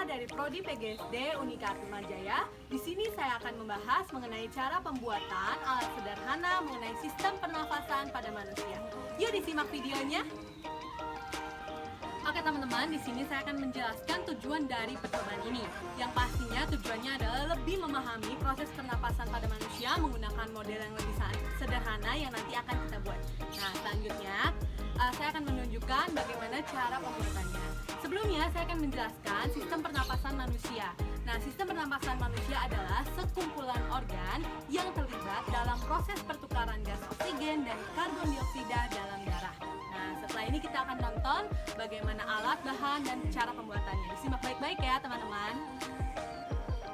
dari Prodi PGSD Unika Atmajaya. Di sini saya akan membahas mengenai cara pembuatan alat sederhana mengenai sistem pernafasan pada manusia. Yuk disimak videonya. Oke teman-teman, di sini saya akan menjelaskan tujuan dari percobaan ini. Yang pastinya tujuannya adalah lebih memahami proses pernapasan pada manusia menggunakan model yang lebih sederhana yang nanti akan kita buat. Nah, selanjutnya saya akan menunjukkan bagaimana cara pembuatannya. Sebelumnya saya akan menjelaskan sistem pernapasan manusia. Nah, sistem pernapasan manusia adalah sekumpulan organ yang terlibat dalam proses pertukaran gas oksigen dan karbon dioksida dalam darah. Nah, setelah ini kita akan nonton bagaimana alat, bahan, dan cara pembuatannya. Disimak baik-baik ya teman-teman.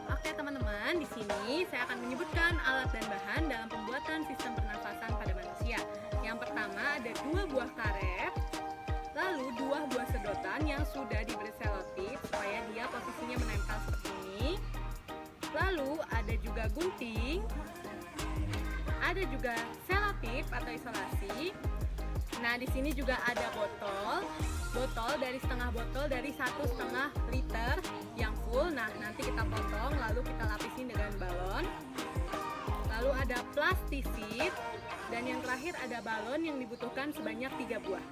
Oke teman-teman, di sini saya akan menyebutkan alat dan bahan dalam pembuatan sistem pernafasan pada manusia. Yang pertama ada 2 buah karet, lalu 2 buah sedotan yang sudah diberi selotip supaya dia posisinya menempel seperti ini. Lalu ada juga gunting, ada juga selotip atau isolasi. Nah, di sini juga ada botol dari setengah botol dari 1,5 liter yang full. Nah, nanti kita potong lalu kita lapisin dengan balon. Lalu ada plastisit dan yang terakhir ada balon yang dibutuhkan sebanyak 3 buah.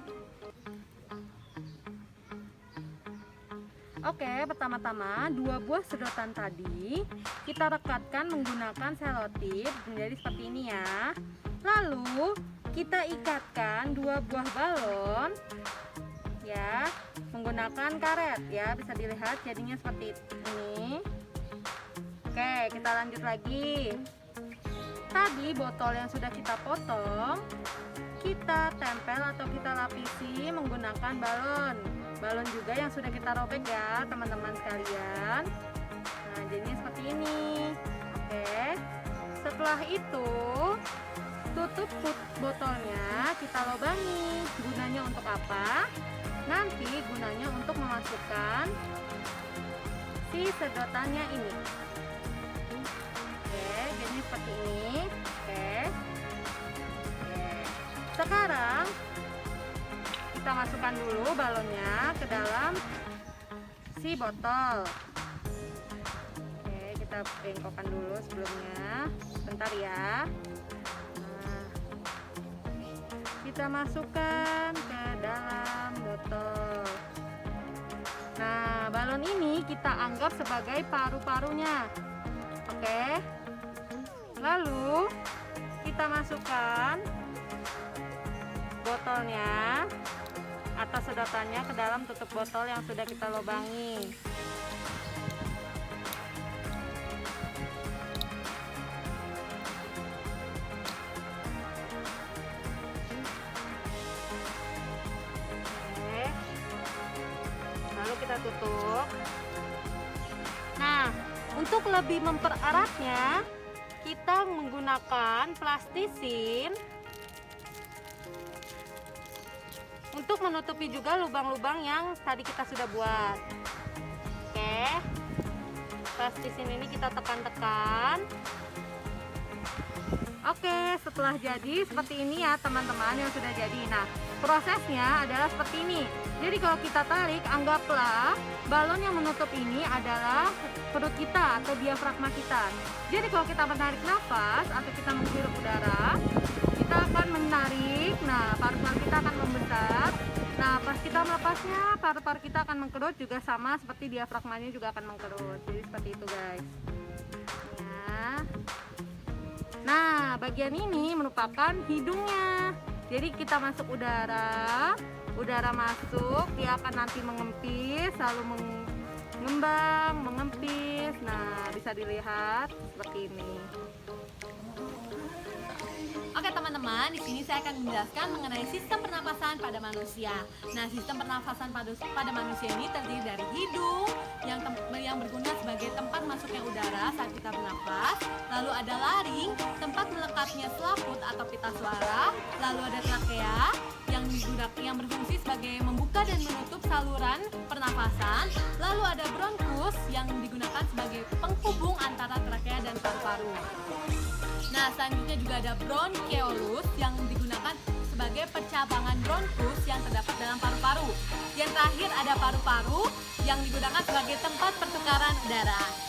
Oke, pertama-tama 2 buah sedotan tadi kita rekatkan menggunakan selotip menjadi seperti ini ya. Lalu kita ikatkan 2 buah balon ya menggunakan karet ya, bisa dilihat jadinya seperti ini. Oke, kita lanjut lagi. Tadi botol yang sudah kita potong kita tempel atau kita lapisi menggunakan balon juga yang sudah kita robek ya teman-teman sekalian. Nah, jadinya seperti ini. Oke, setelah itu tutup botolnya kita lubangi. Gunanya untuk apa? Nanti gunanya untuk memasukkan si sedotannya ini. Oke, jadi seperti ini. Oke. Sekarang kita masukkan dulu balonnya ke dalam si botol. Oke, kita bengkokkan dulu sebelumnya. Bentar ya. Kita masukkan ke dalam botol. Nah, balon ini kita anggap sebagai paru-parunya. Oke. Lalu kita masukkan botolnya atau sedotannya ke dalam tutup botol yang sudah kita lubangi. Kita tutup. Nah, untuk lebih mempereratnya kita menggunakan plastisin untuk menutupi juga lubang-lubang yang tadi kita sudah buat. Oke, plastisin ini kita tekan-tekan. Oke, setelah jadi seperti ini ya teman-teman yang sudah jadi. Nah, prosesnya adalah seperti ini. Jadi kalau kita tarik, anggaplah balon yang menutup ini adalah perut kita atau diafragma kita. Jadi kalau kita menarik nafas atau kita menghirup udara, kita akan menarik. Nah, paru-paru kita akan membesar. Nah, pas kita melepasnya, paru-paru kita akan mengkerut juga sama seperti diafragmanya juga akan mengkerut. Jadi seperti itu guys. Ya. Nah, bagian ini merupakan hidungnya. Jadi kita masuk udara masuk, dia akan nanti mengempis, lalu mengembang, mengempis. Nah, bisa dilihat seperti ini. Oke teman-teman, di sini saya akan menjelaskan mengenai sistem pernapasan pada manusia. Nah, sistem pernapasan pada manusia ini terdiri dari hidung yang berguna sebagai tempat masuknya udara saat kita bernafas. Lalu ada laring, tempat melekatnya selaput atau pita suara. Lalu ada trakea yang berfungsi sebagai membuka dan menutup saluran pernafasan. Lalu ada bronkus yang digunakan sebagai penghubung antara trakea dan paru-paru. Nah, selanjutnya juga ada bronchioles yang digunakan sebagai percabangan bronkus yang terdapat dalam paru-paru. Yang terakhir ada paru-paru yang digunakan sebagai tempat pertukaran udara.